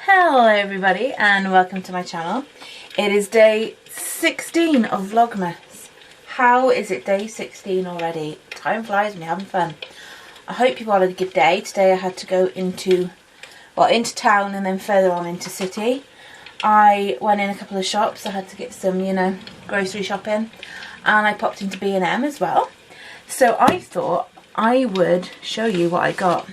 Hello everybody and welcome to my channel. It is day 16 of Vlogmas. How is it day 16 already? Time flies when you're having fun. I hope you've all had a good day. Today I had to go into town and then further on into city. I went in a couple of shops. I had to get some, grocery shopping, and I popped into B&M as well. So I thought I would show you what I got,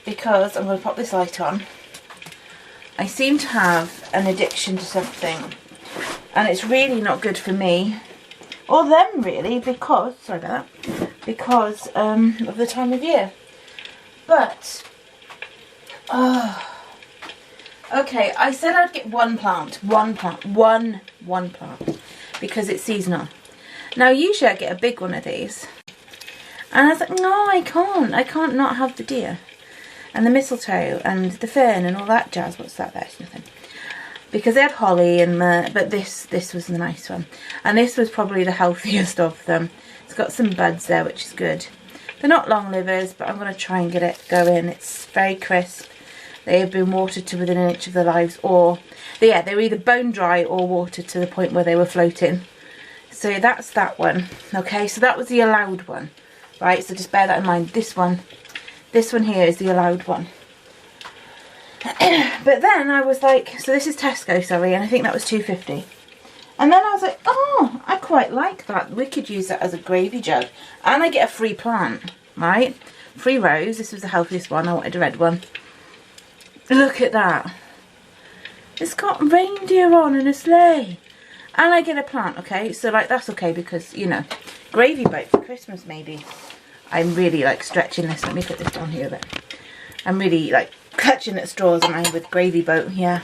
because I'm going to pop this light on. I seem to have an addiction to something, and it's really not good for me or them really, because of the time of year. But okay, I said I'd get one plant, because it's seasonal. Now usually I get a big one of these, and I was like, no, I can't not have the deer and the mistletoe and the fern and all that jazz. What's that? There's nothing. Because they had holly and but this was the nice one, and this was probably the healthiest of them. It's got some buds there, which is good. They're not long livers, but I'm going to try and get it going. It's very crisp. They have been watered to within an inch of their lives, or they were either bone dry or watered to the point where they were floating. So that's that one. Okay, so that was the allowed one, right? So just bear that in mind. This one here is the allowed one. But then I was like, so this is Tesco, sorry, and I think that was £2.50. And then I was like, oh, I quite like that. We could use that as a gravy jug. And I get a free plant, right? Free rose. This was the healthiest one. I wanted a red one. Look at that. It's got reindeer on and a sleigh. And I get a plant, okay? So, like, that's okay because, gravy boat for Christmas, maybe. I'm really, stretching this. Let me put this down here a bit. I'm really, clutching at straws, and I'm with gravy boat, yeah.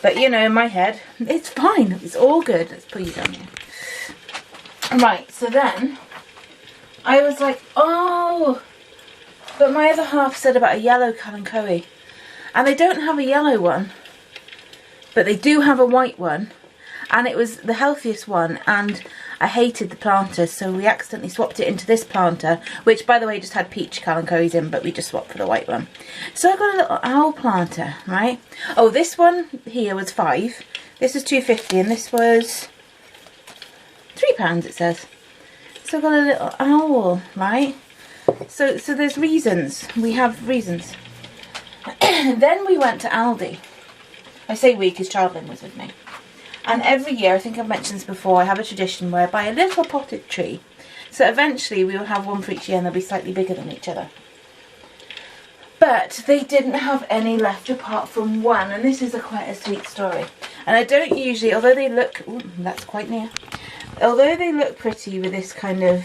But, in my head, it's fine. It's all good. Let's put you down here. Right, so then, I was like, oh, but my other half said about a yellow kalanchoe. And they don't have a yellow one, but they do have a white one. And it was the healthiest one, and I hated the planter, so we accidentally swapped it into this planter, which, by the way, just had peach kalanchoes in, but we just swapped for the white one. So I got a little owl planter, right? Oh, this one here was £5. This was £2.50, and this was £3, it says. So I got a little owl, right? So there's reasons. We have reasons. Then we went to Aldi. I say we because Charlton was with me. And every year, I think I've mentioned this before, I have a tradition where I buy a little potted tree. So eventually we will have one for each year, and they'll be slightly bigger than each other. But they didn't have any left apart from one, and this is quite a sweet story. And I don't usually, although they look, ooh, that's quite near. Although they look pretty with this kind of,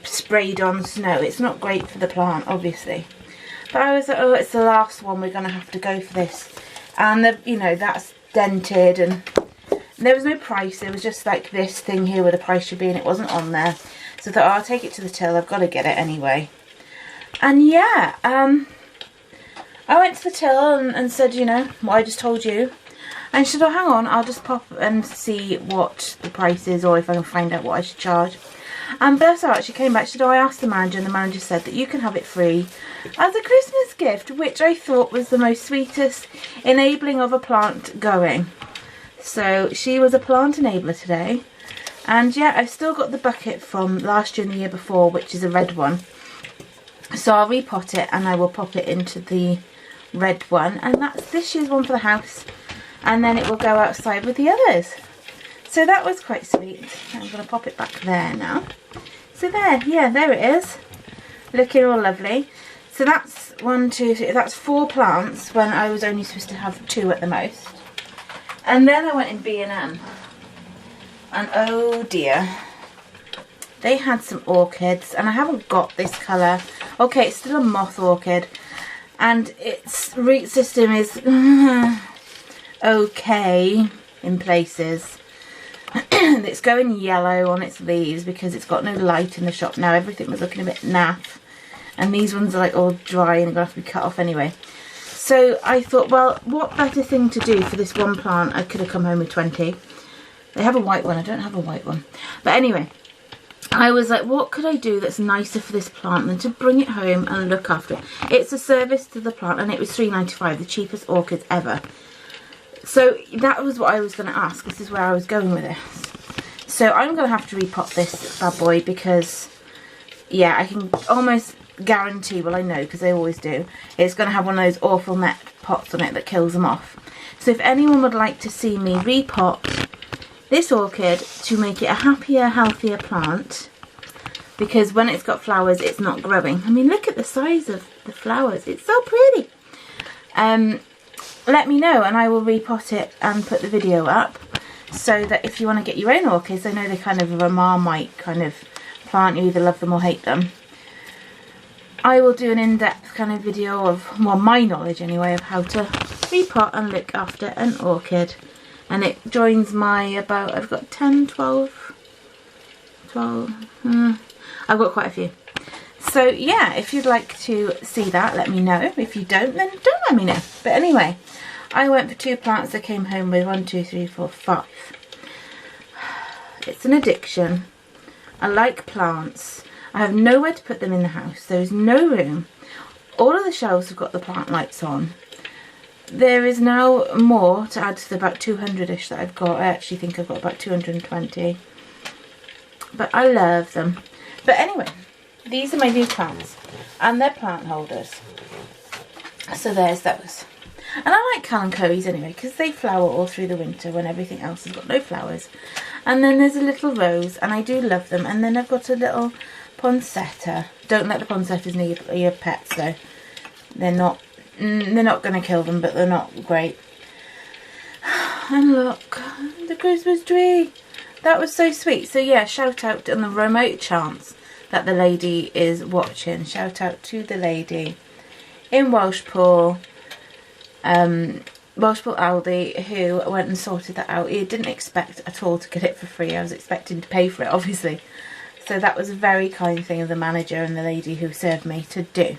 sprayed on snow, it's not great for the plant, obviously. But I was like, oh, it's the last one, we're going to have to go for this. And, that's dented, and there was no price. There was just like this thing here where the price should be, and it wasn't on there. So I thought, oh, I'll take it to the till. I've got to get it anyway. And yeah, I went to the till and said, what I just told you. And she said, oh, hang on, I'll just pop and see what the price is, or if I can find out what I should charge. And bless her, she came back, she said, oh, I asked the manager, and the manager said that you can have it free as a Christmas gift, which I thought was the most sweetest enabling of a plant going. So she was a plant enabler today. And yeah, I've still got the bucket from last year and the year before, which is a red one. So I'll repot it, and I will pop it into the red one. And that's this year's one for the house. And then it will go outside with the others. So that was quite sweet. I'm going to pop it back there now. So there, yeah, there it is. Looking all lovely. So that's 1, 2, 3, that's 4 plants when I was only supposed to have 2 at the most. And then I went in B&M. And oh dear. They had some orchids, and I haven't got this colour. Okay, it's still a moth orchid. And its root system is okay in places. It's going yellow on its leaves because it's got no light in the shop now. Everything was looking a bit naff, and these ones are all dry and going to have to be cut off anyway. So I thought, well, what better thing to do for this one plant? I could have come home with 20. They have a white one. I don't have a white one, but anyway, I was like, what could I do that's nicer for this plant than to bring it home and look after it? It's a service to the plant, and it was £3.95, the cheapest orchids ever. So that was what I was going to ask. This is where I was going with this. So I'm going to have to repot this bad boy because, yeah, I can almost guarantee, well I know because they always do, it's going to have one of those awful net pots on it that kills them off. So if anyone would like to see me repot this orchid to make it a happier, healthier plant, because when it's got flowers it's not growing. I mean, look at the size of the flowers, it's so pretty. Let me know and I will repot it and put the video up, so that if you want to get your own orchids, I know they're kind of a Marmite kind of plant, you either love them or hate them. I will do an in-depth kind of video of, well, my knowledge anyway, of how to repot and look after an orchid. And it joins my about, I've got 10, 12, I've got quite a few. So yeah, if you'd like to see that, let me know. If you don't, then don't let me know. But anyway, I went for 2 plants. I came home with 1, 2, 3, 4, 5. It's an addiction. I like plants. I have nowhere to put them in the house. There is no room. All of the shelves have got the plant lights on. There is now more to add to the about 200-ish that I've got. I actually think I've got about 220. But I love them. But anyway, these are my new plants. And they're plant holders. So there's those. And I like calanchoes anyway, because they flower all through the winter when everything else has got no flowers. And then there's a little rose, and I do love them. And then I've got a little poinsettia. Don't let the poinsettias near your pets though. They're not going to kill them, but they're not great. And look, the Christmas tree. That was so sweet. So yeah, shout out on the remote chance that the lady is watching. Shout out to the lady in Welshpool, Welshpool Aldi, who went and sorted that out. He didn't expect at all to get it for free. I was expecting to pay for it, obviously. So that was a very kind thing of the manager and the lady who served me to do.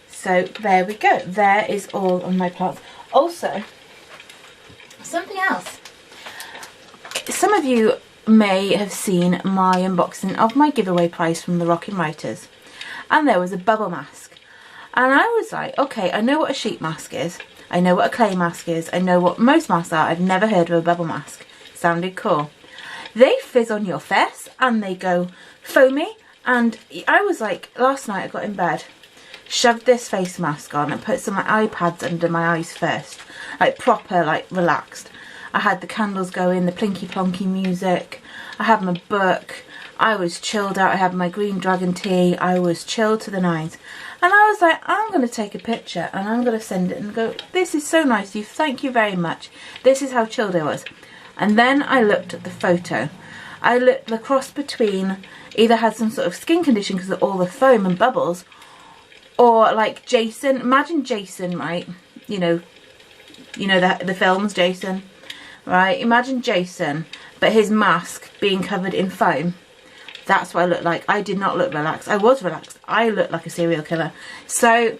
So there we go. There is all of my plants. Also, something else. Some of you may have seen my unboxing of my giveaway prize from the Rockin' Writers. And there was a bubble mask. And I was like, okay, I know what a sheet mask is. I know what a clay mask is. I know what most masks are. I've never heard of a bubble mask. Sounded cool. They fizz on your face and they go foamy. And I was like, last night I got in bed, shoved this face mask on and put some iPads under my eyes first. Like proper, like relaxed. I had the candles going, the plinky plonky music. I had my book. I was chilled out. I had my green dragon tea. I was chilled to the nines. And I was like, I'm going to take a picture and I'm going to send it and go, this is so nice of you. Thank you very much. This is how chilled I was. And then I looked at the photo. I looked the cross between, either had some sort of skin condition because of all the foam and bubbles, or like Jason. Imagine Jason, right? You know the films, Jason, right? Imagine Jason, but his mask being covered in foam. That's what I looked like. I did not look relaxed. I was relaxed. I looked like a serial killer. So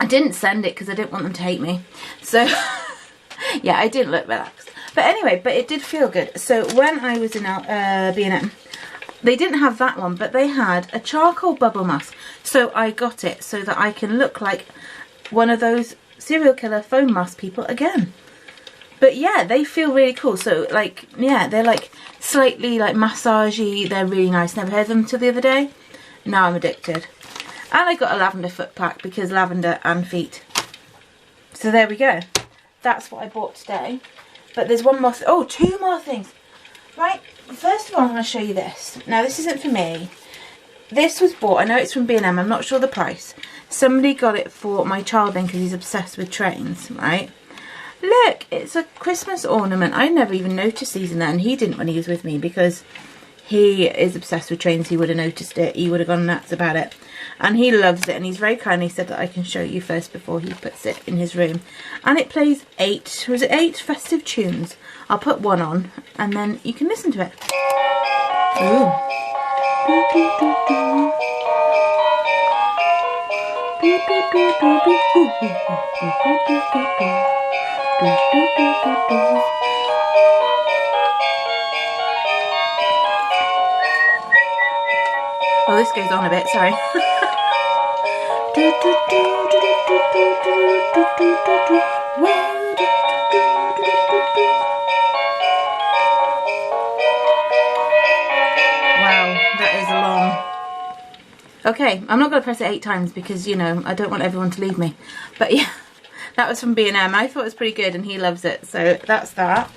I didn't send it because I didn't want them to hate me. So yeah, I didn't look relaxed. But anyway, but it did feel good. So when I was in B&M, they didn't have that one, but they had a charcoal bubble mask. So I got it so that I can look like one of those serial killer foam mask people again. But yeah, they feel really cool. So like, yeah, they're like slightly like massagey. They're really nice. Never heard them until the other day. Now I'm addicted. And I got a lavender foot pack because lavender and feet. So there we go. That's what I bought today. But there's one more, two more things. Right, first of all, I'm going to show you this. Now, this isn't for me. This was bought, I know it's from B&M, I'm not sure the price. Somebody got it for my child then because he's obsessed with trains, right? Look, it's a Christmas ornament. I never even noticed these in there, and he didn't when he was with me because he is obsessed with trains. He would have noticed it. He would have gone nuts about it. And he loves it, and he's very kindly said that I can show you first before he puts it in his room. And it plays 8 festive tunes. I'll put one on, and then you can listen to it. Ooh. Oh, this goes on a bit, sorry. Wow, that is long. Okay, I'm not going to press it 8 times because, you know, I don't want everyone to leave me. But yeah, that was from B&M. I thought it was pretty good and he loves it. So that's that.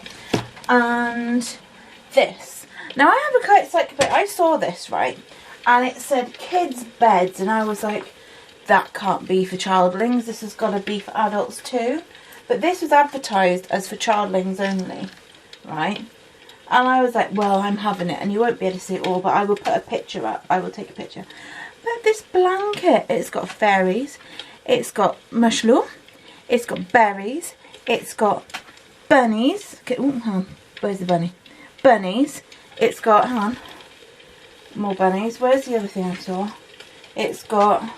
And this. Now I have a quite psycho bit. I saw this, right? And it said kids' beds. And I was like, that can't be for childlings. This has got to be for adults too. But this was advertised as for childlings only, right? And I was like, well, I'm having it. And you won't be able to see it all, but I will put a picture up. I will take a picture. But this blanket, it's got fairies, it's got mushroom, it's got berries, it's got bunnies. Oh, hang on, where's the bunny? Bunnies. It's got, hang on, more bunnies. Where's the other thing I saw? It's got,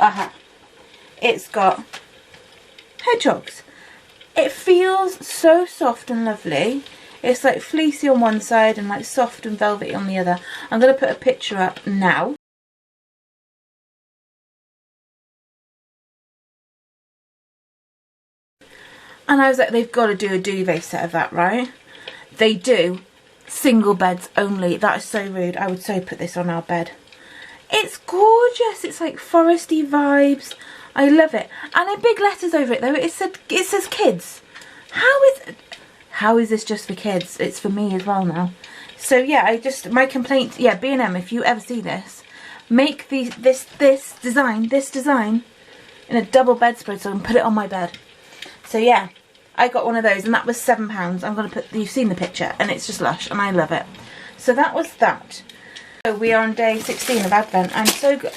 aha, it's got hedgehogs. It feels so soft and lovely. It's like fleecy on one side and like soft and velvety on the other. I'm going to put a picture up now. And I was like, they've got to do a duvet set of that, right? They do. Single beds only. That is so rude. I would so put this on our bed. It's gorgeous. It's like foresty vibes. I love it. And in big letters over it though, it says kids. How is this just for kids? It's for me as well now. So yeah, my complaint, yeah, B&M, if you ever see this, make this design in a double bedspread so I can put it on my bed. So yeah, I got one of those and that was £7. I'm going to put, you've seen the picture and it's just lush and I love it. So that was that. So we are on day 16 of Advent. I'm so good.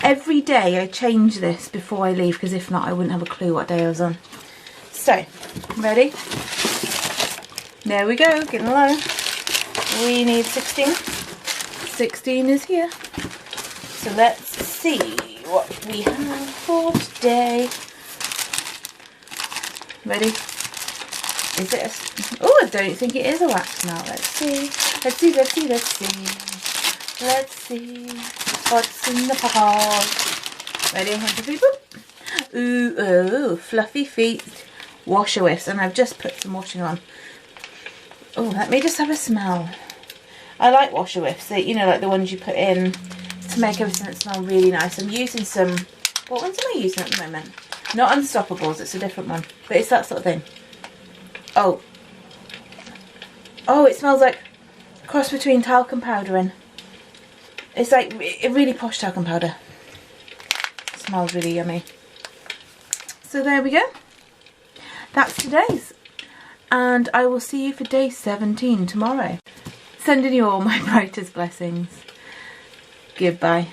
Every day I change this before I leave because if not I wouldn't have a clue what day I was on. So, ready? There we go, getting low. We need 16. 16 is here. So let's see what we have for today. Ready? Is it a... Oh, I don't think it is a wax now. Let's see. Let's see, let's see, let's see. Let's see what's in the pot. Ready? 1, 2, 3, boop. Ooh, oh, fluffy feet. Washer whiffs. And I've just put some washing on. Oh, let me just have a smell. I like washer whiffs. They, you know, like the ones you put in to make everything smell really nice. I'm using some... What ones am I using at the moment? Not Unstoppables, it's a different one. But it's that sort of thing. Oh. Oh, it smells like a cross between talcum powder and... It's like a really posh talcum powder. It smells really yummy. So there we go. That's today's. And I will see you for day 17 tomorrow. Sending you all my brightest blessings. Goodbye.